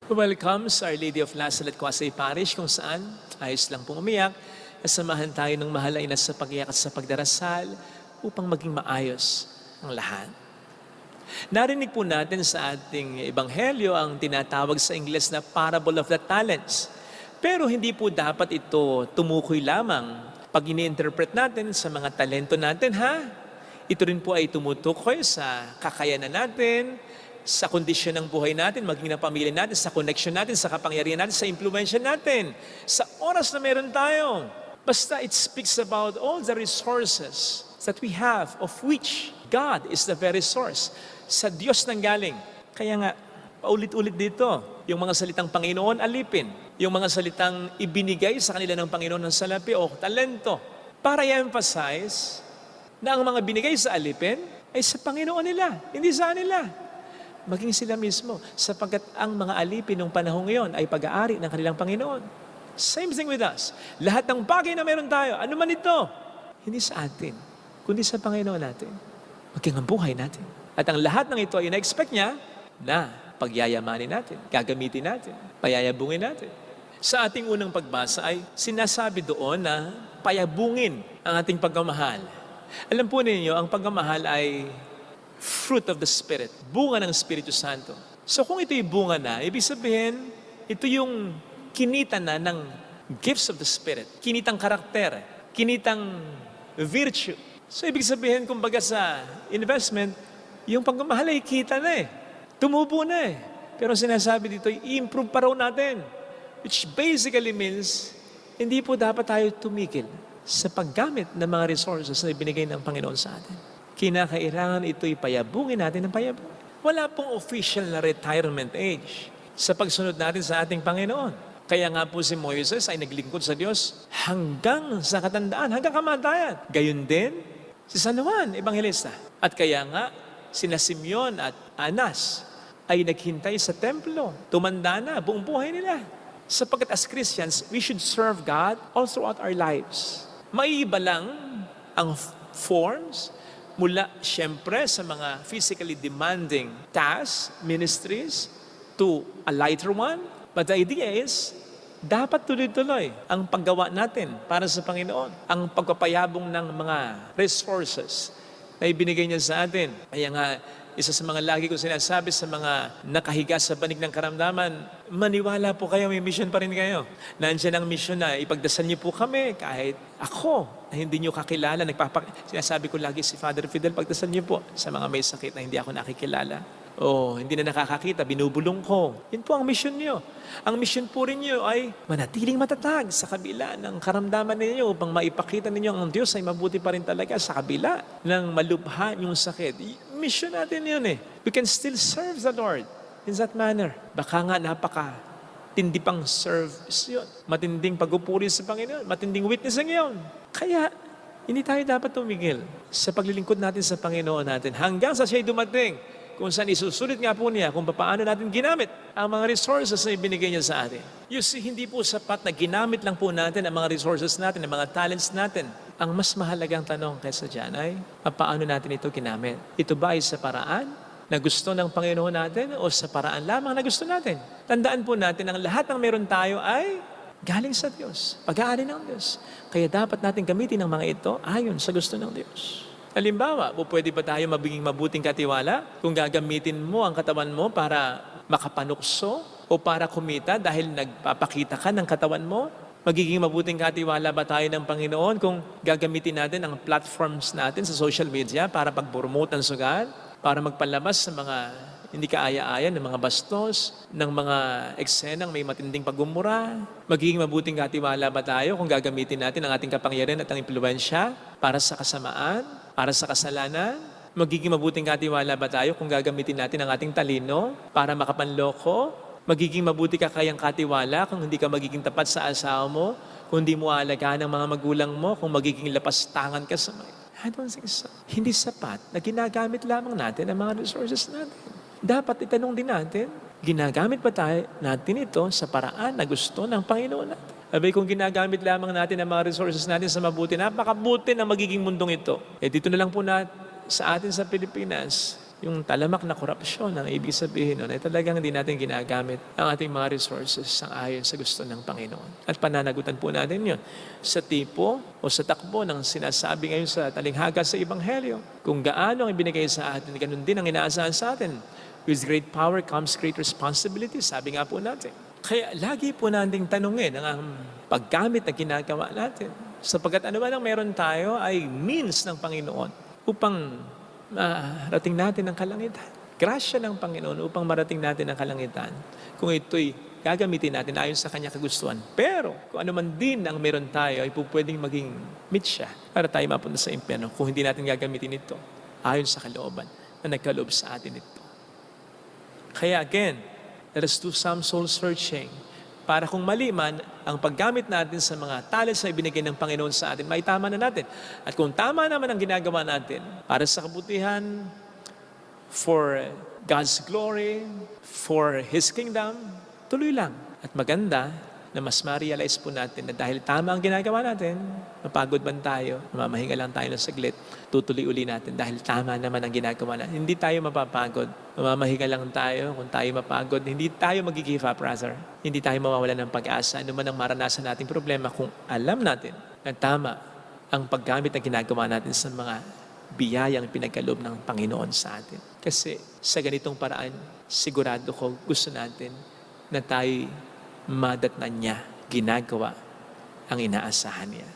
Welcome sa Our Lady of Lasalle at Quasay Parish kung saan ayos lang pong umiyak. Kasamahan tayo ng mahal ay nasa pag-iyak at sa pagdarasal upang maging maayos ang lahat. Narinig po natin sa ating ebanghelyo ang tinatawag sa Ingles na Parable of the Talents. Pero hindi po dapat ito tumukoy lamang pag ini-interpret natin sa mga talento natin, ha? Ito rin po ay tumutukoy sa kakayanan natin, sa kondisyon ng buhay natin, maging ng pamilya natin, sa connection natin, sa kapangyarihan natin, sa impluwensya natin, sa oras na meron tayo. Basta it speaks about all the resources that we have, of which God is the very source. Sa Diyos nang galing. Kaya nga, paulit-ulit dito, yung mga salitang Panginoon alipin, yung mga salitang ibinigay sa kanila ng Panginoon ng salapi o talento, para i-emphasize na ang mga binigay sa alipin ay sa Panginoon nila, hindi sa kanila. Maging sila mismo, sapagkat ang mga alipin ng panahon ngayon ay pag-aari ng kanilang Panginoon. Same thing with us. Lahat ng bagay na meron tayo, ano man ito, hindi sa atin, kundi sa Panginoon natin. Maging ang buhay natin. At ang lahat ng ito ay na-expect niya na pagyayamanin natin, gagamitin natin, payayabungin natin. Sa ating unang pagbasa ay sinasabi doon na payabungin ang ating pagmamahal. Alam po ninyo, ang pagmamahal ay fruit of the Spirit, bunga ng Espiritu Santo. So kung ito'y bunga na, ibig sabihin, ito yung kinita na ng gifts of the Spirit, kinitang karakter, kinitang virtue. So ibig sabihin, kumbaga sa investment, yung pagmamahal ay kita na tumubo na Pero sinasabi dito, i-improve pa raw natin. Which basically means, hindi po dapat tayo tumigil sa paggamit ng mga resources na ibinigay ng Panginoon sa atin. Kinakailangan ito'y payabungin natin ng payabungin. Wala pong official na retirement age sa pagsunod natin sa ating Panginoon. Kaya nga po si Moises ay naglingkod sa Diyos hanggang sa katandaan, hanggang kamatayan. Gayon din si San Juan, Evangelista. At kaya nga, sina Simeon at Anas ay naghintay sa templo. Tumanda na, buong buhay nila. Sapagkat as Christians, we should serve God all throughout our lives. Maiiba lang ang forms, mula siyempre sa mga physically demanding tasks, ministries, to a lighter one. But the idea is, dapat tuloy-tuloy ang paggawa natin para sa Panginoon. Ang pagpapayabong ng mga resources na ibinigay niya sa atin. Kaya nga, isa sa mga lagi ko sinasabi sa mga nakahiga sa banig ng karamdaman, maniwala po kayo, may mission pa rin kayo. Nandiyan ang mission na ipagdasal niyo po kami kahit ako na hindi niyo kakilala. Sinasabi ko lagi si Father Fidel, pagdasal niyo po sa mga may sakit na hindi ako nakikilala. O hindi na nakakakita, binubulong ko. Yun po ang mission niyo. Ang mission po rin niyo ay manatiling matatag sa kabila ng karamdaman ninyo upang maipakita ninyo ang Diyos ay mabuti pa rin talaga sa kabila ng malubha yung sakit. Mission natin yun We can still serve the Lord in that manner. Baka nga tindi pang service yun. Matinding pagpupuri sa Panginoon. Matinding witness ang yun. Kaya, hindi tayo dapat tumigil sa paglilingkod natin sa Panginoon natin hanggang sa siya'y dumating kung saan isusulit nga po niya kung paano natin ginamit ang mga resources na ibinigay niya sa atin. You see, hindi po sapat na ginamit lang po natin ang mga resources natin, ang mga talents natin. Ang mas mahalagang tanong kaysa dyan ay, paano natin ito ginamit? Ito ba ay sa paraan na gusto ng Panginoon natin o sa paraan lamang na gusto natin? Tandaan po natin ang lahat ng meron tayo ay galing sa Diyos, pag-aari ng Diyos. Kaya dapat natin gamitin ang mga ito ayon sa gusto ng Diyos. Halimbawa, pwede ba tayo maging mabuting katiwala kung gagamitin mo ang katawan mo para makapanukso o para kumita dahil nagpapakita ka ng katawan mo? Magiging mabuting katiwala ba tayo ng Panginoon kung gagamitin natin ang platforms natin sa social media para pag-promote ang sugal, para magpalabas sa mga hindi kaaya-aya ng mga bastos, ng mga eksenang may matinding pagmumura? Magiging mabuting katiwala ba tayo kung gagamitin natin ang ating kapangyarihan at ang impluwensya para sa kasamaan, para sa kasalanan? Magiging mabuting katiwala ba tayo kung gagamitin natin ang ating talino para makapanloko? Magiging mabuti ka kayang katiwala kung hindi ka magiging tapat sa asawa mo, kung hindi mo alagaan ang mga magulang mo, kung magiging lapastangan ka sa may. I don't think so. Hindi sapat na ginagamit lamang natin ang mga resources natin. Dapat itanong din natin, ginagamit ba natin ito sa paraan na gusto ng Panginoon natin? Abay, kung ginagamit lamang natin ang mga resources natin sa mabuti, napakabuti na magiging mundong ito. Dito na lang po sa atin sa Pilipinas, yung talamak na korupsyon, ang ibig sabihin nun ay talagang hindi natin ginagamit ang ating mga resources sang ayon sa gusto ng Panginoon. At pananagutan po natin yun sa tipo o sa takbo ng sinasabi ngayon sa talinghaga sa Ebanghelyo. Kung gaano ang ibinigay sa atin, ganun din ang inaasahan sa atin. With great power comes great responsibility, sabi nga po natin. Kaya lagi po nating tanungin ang paggamit na ginagawa natin. Sapagkat ano ba nang meron tayo ay means ng Panginoon upang marating natin ang kalangitan. Grasya ng Panginoon upang marating natin ang kalangitan. Kung ito'y gagamitin natin ayon sa kanya kagustuhan. Pero kung ano man din ang meron tayo ay pwedeng maging mitya para tayo mapunta sa impyerno kung hindi natin gagamitin ito ayon sa kalooban na nagkaloob sa atin ito. Kaya again, let us do some soul searching para kung mali man ang paggamit natin sa mga talents na ibinigay ng Panginoon sa atin, may tama na natin. At kung tama naman ang ginagawa natin para sa kabutihan, for God's glory, for His kingdom, tuloy lang. At maganda na mas ma-realize po natin na dahil tama ang ginagawa natin, mapagod man tayo, mamahinga lang tayo ng saglit, tutuloy uli natin dahil tama naman ang ginagawa natin. Hindi tayo mapapagod, mamahinga lang tayo. Kung tayo mapagod, hindi tayo mag-give up, brother. Hindi tayo mawawalan ng pag-asa. Ano man ang maranasan nating problema kung alam natin na tama ang paggamit na ginagawa natin sa mga biyayang pinagkaloob ng Panginoon sa atin. Kasi sa ganitong paraan, sigurado ko gusto natin na tayo madatnan niya, ginagawa ang inaasahan niya.